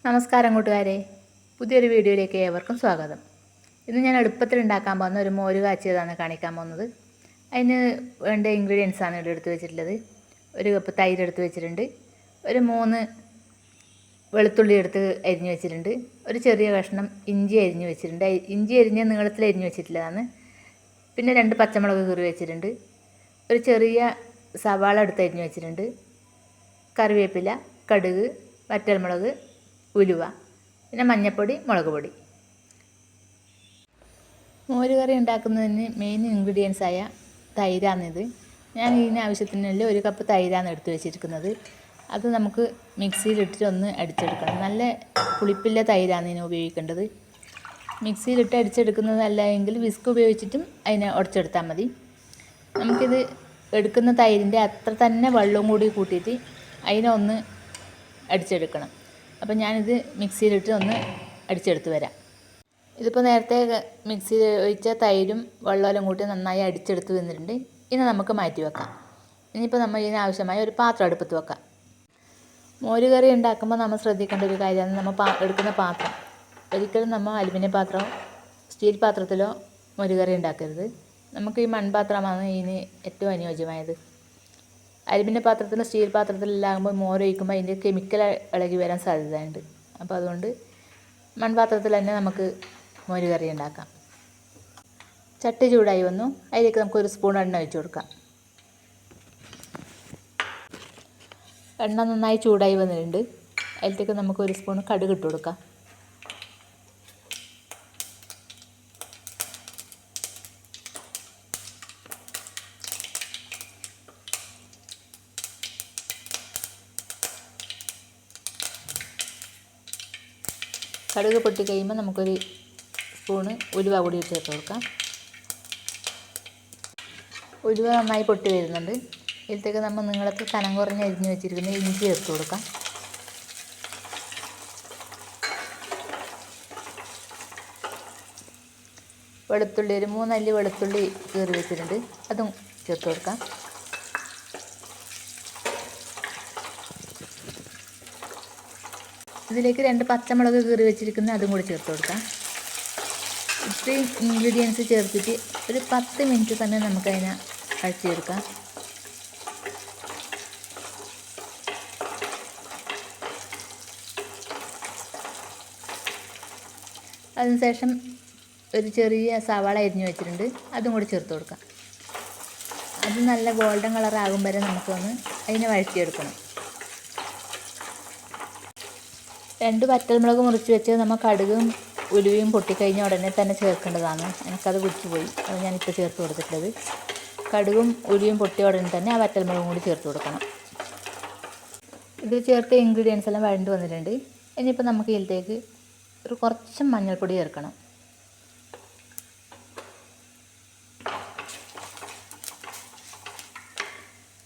നമസ്കാരം കൂട്ടുകാരെ, പുതിയൊരു വീഡിയോയിലേക്ക് ഏവർക്കും സ്വാഗതം. ഇന്ന് ഞാൻ എളുപ്പത്തിൽ ഉണ്ടാക്കാൻ പോകുന്ന ഒരു മോര് കാച്ചിയതാണ് കാണിക്കാൻ പോകുന്നത്. അതിന് വേണ്ട ഇൻഗ്രീഡിയൻസാണ് ഇവിടെ എടുത്ത് വെച്ചിട്ടുള്ളത്. ഒരു കപ്പ് തൈര് എടുത്ത് വെച്ചിട്ടുണ്ട്, ഒരു 3 വെളുത്തുള്ളി എടുത്ത് അരിഞ്ഞ് വെച്ചിട്ടുണ്ട്, ഒരു ചെറിയ കഷ്ണം ഇഞ്ചി അരിഞ്ഞ് വെച്ചിട്ടുണ്ട്. ഇഞ്ചി അരിഞ്ഞ് നീളത്തിൽ അരിഞ്ഞ് വെച്ചിട്ടുള്ളതാണ്. പിന്നെ 2 പച്ചമുളക് കീറി വെച്ചിട്ടുണ്ട്, ഒരു ചെറിയ സവാള എടുത്ത് അരിഞ്ഞ് വെച്ചിട്ടുണ്ട്, കറിവേപ്പില, കടുക്, വറ്റൽമുളക്, ഉലുവ, പിന്നെ മഞ്ഞൾപ്പൊടി, മുളക് പൊടി. മോര് കറി ഉണ്ടാക്കുന്നതിന് മെയിൻ ഇൻഗ്രീഡിയൻസായ തൈരാണിത്. ഞാൻ ഇതിന് ആവശ്യത്തിനുള്ള 1 കപ്പ് തൈരാണ് എടുത്ത് വെച്ചിരിക്കുന്നത്. അത് നമുക്ക് മിക്സിയിലിട്ടിട്ട് ഒന്ന് അടിച്ചെടുക്കണം. നല്ല പുളിപ്പില്ല തൈരാണ് ഇതിന് ഉപയോഗിക്കേണ്ടത്. മിക്സിയിലിട്ട് അടിച്ചെടുക്കുന്നതല്ല എങ്കിൽ വിസ്ക് ഉപയോഗിച്ചിട്ടും അതിനെ ഉടച്ചെടുത്താൽ മതി. നമുക്കിത് എടുക്കുന്ന തൈരിൻ്റെ അത്ര തന്നെ വെള്ളവും കൂടി കൂട്ടിയിട്ട് അതിനെ ഒന്ന് അടിച്ചെടുക്കണം. അപ്പോൾ ഞാനിത് മിക്സിയിലിട്ട് ഒന്ന് അടിച്ചെടുത്ത് വരാം. ഇതിപ്പോൾ നേരത്തെ മിക്സിയിൽ ഒഴിച്ച തൈരും വെള്ളമെല്ലാം കൂട്ടി നന്നായി അടിച്ചെടുത്ത് വന്നിട്ടുണ്ട്. ഇനി നമുക്ക് മാറ്റി വെക്കാം. ഇനിയിപ്പോൾ നമ്മൾ ഇതിനാവശ്യമായ ഒരു പാത്രം അടുപ്പത്ത് വെക്കാം. മോര് കറി ഉണ്ടാക്കുമ്പോൾ നമ്മൾ ശ്രദ്ധിക്കേണ്ട ഒരു കാര്യമാണ് നമ്മൾ എടുക്കുന്ന പാത്രം. ഒരിക്കലും നമ്മൾ അലുമിനിയം പാത്രമോ സ്റ്റീൽ പാത്രത്തിലോ മോര് കറി ഉണ്ടാക്കരുത്. നമുക്ക് ഈ മൺപാത്രമാണ് ഇതിന് ഏറ്റവും അനുയോജ്യമായത്. അലുമിനിയം പാത്രത്തിലും സ്റ്റീൽ പാത്രത്തിലെല്ലാകുമ്പോൾ മോരൊഴിക്കുമ്പോൾ അതിൻ്റെ കെമിക്കൽ ഇളകി വരാൻ സാധ്യതയുണ്ട്. അപ്പോൾ അതുകൊണ്ട് മൺപാത്രത്തിൽ തന്നെ നമുക്ക് മോര് കറി ഉണ്ടാക്കാം. ചട്ടി ചൂടായി വന്നു, അതിലേക്ക് നമുക്ക് 1 സ്പൂൺ എണ്ണ ഒഴിച്ച് കൊടുക്കാം. എണ്ണ നന്നായി ചൂടായി വന്നിട്ടുണ്ട്. അതിലേക്ക് നമുക്ക് 1 സ്പൂൺ കടുക് ഇട്ട് കൊടുക്കാം. കടുക് പൊട്ടി കഴിയുമ്പോൾ നമുക്കൊരു സ്പൂണ് ഉലുവ കൂടി ചേർത്ത് കൊടുക്കാം. ഉലുവ നന്നായി പൊട്ടി വരുന്നുണ്ട്. ഇതിലേക്ക് നമ്മൾ നീളത്തിൽ കനം കുറഞ്ഞ് അരിഞ്ഞ് വെച്ചിരിക്കുന്ന ഇഞ്ചി ചേർത്ത് കൊടുക്കാം. വെളുത്തുള്ളി, ഒരു 3 അല്ലി വെളുത്തുള്ളി കീറി വെച്ചിട്ടുണ്ട്, അതും ചേർത്ത് കൊടുക്കാം. ഇതിലേക്ക് 2 പച്ചമുളക് കീറി വെച്ചിരിക്കുന്ന അതും കൂടി ചേർത്ത് കൊടുക്കാം. ഇത്രയും ഇൻഗ്രീഡിയൻസ് ചേർത്തിട്ട് ഒരു 10 മിനിറ്റ് സമയം നമുക്കതിനെ വഴറ്റിയെടുക്കാം. അതിനുശേഷം ഒരു ചെറിയ സവാള അരിഞ്ഞ് വെച്ചിട്ടുണ്ട്, അതും കൂടി ചേർത്ത് കൊടുക്കാം. അത് നല്ല ഗോൾഡൻ കളറാകും വരെ നമുക്കൊന്ന് അതിനെ വഴറ്റിയെടുക്കണം. 2 വറ്റൽമുളക് മുറിച്ച് വെച്ച് നമ്മൾ കടുകും ഉലുവയും പൊട്ടിക്കഴിഞ്ഞ ഉടനെ തന്നെ ചേർക്കേണ്ടതാണ്. എനിക്കത് വിട്ടുപോയി, അത് ഞാനിപ്പോൾ ചേർത്ത് കൊടുത്തിട്ടുള്ളത്. കടുകും ഉലുവയും പൊട്ടിയ ഉടനെ തന്നെ ആ വറ്റൽമുളകും കൂടി ചേർത്ത് കൊടുക്കണം. ഇത് ചേർത്ത ഇൻഗ്രീഡിയൻസ് എല്ലാം വഴണ്ട് വന്നിട്ടുണ്ട്. ഇനിയിപ്പോൾ നമുക്ക് ഇതിലേക്ക് കുറച്ച് മഞ്ഞൾപ്പൊടി ചേർക്കണം.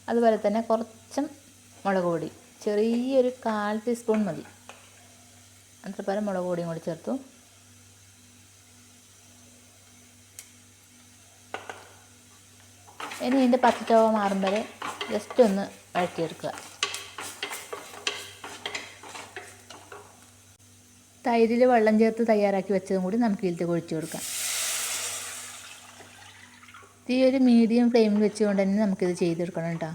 അതുപോലെ തന്നെ കുറച്ചും മുളക് പൊടി, ചെറിയൊരു 1/4 ടീസ്പൂൺ മതി. അത്ര പരം മുളക് പൊടിയും കൂടി ചേർത്തു. ഇനി ഇതിൻ്റെ പച്ചച്ചവ മാറും വരെ ജസ്റ്റ് ഒന്ന് വഴറ്റിയെടുക്കുക. തൈരിൽ വെള്ളം ചേർത്ത് തയ്യാറാക്കി വെച്ചതും കൂടി നമുക്ക് ഇതിലേക്ക് ഒഴിച്ചു കൊടുക്കാം. തീ ഒരു മീഡിയം ഫ്ലെയിമിൽ വെച്ചുകൊണ്ട് തന്നെ നമുക്കിത് ചെയ്തെടുക്കണം കേട്ടോ.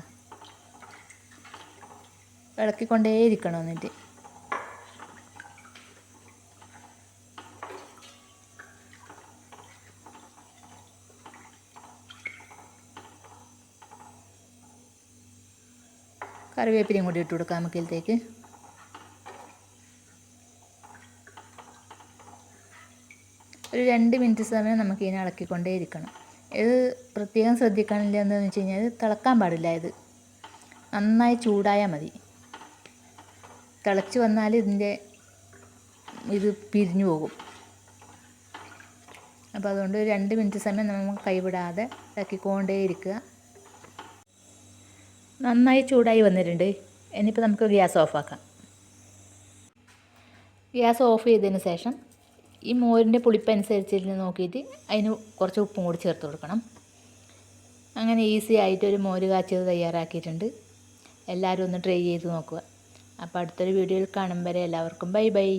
ഇളക്കിക്കൊണ്ടേയിരിക്കണം. എന്നിട്ട് കറിവേപ്പിലയും കൂടി ഇട്ട് കൊടുക്കാം നമുക്ക് ഇതിലേക്ക്. ഒരു 2 മിനിറ്റ് സമയം നമുക്ക് ഇതിനെ ഇളക്കിക്കൊണ്ടേ ഇരിക്കണം. ഇത് പ്രത്യേകം ശ്രദ്ധിക്കാനില്ല എന്താണെന്ന് വെച്ച് കഴിഞ്ഞാൽ തിളക്കാൻ പാടില്ല. ഇത് നന്നായി ചൂടായാൽ മതി. തിളച്ച് വന്നാൽ ഇത് പിരിഞ്ഞു പോകും. അപ്പോൾ അതുകൊണ്ട് ഒരു 2 മിനിറ്റ് സമയം നമ്മൾ കൈവിടാതെ ഇളക്കിക്കൊണ്ടേ ഇരിക്കുക. നന്നായി ചൂടായി വന്നിട്ടുണ്ട്. ഇനിയിപ്പോൾ നമുക്ക് ഗ്യാസ് ഓഫാക്കാം. ഗ്യാസ് ഓഫ് ചെയ്തതിന് ശേഷം ഈ മോരിൻ്റെ പുളിപ്പനുസരിച്ച് നോക്കിയിട്ട് അതിന് കുറച്ച് ഉപ്പും കൂടി ചേർത്ത് കൊടുക്കണം. അങ്ങനെ ഈസി ആയിട്ടൊരു മോര് കാച്ചിയത് തയ്യാറാക്കിയിട്ടുണ്ട്. എല്ലാവരും ഒന്ന് ട്രൈ ചെയ്ത് നോക്കുക. അപ്പോൾ അടുത്തൊരു വീഡിയോയിൽ കാണും വരെ എല്ലാവർക്കും ബൈ ബൈ.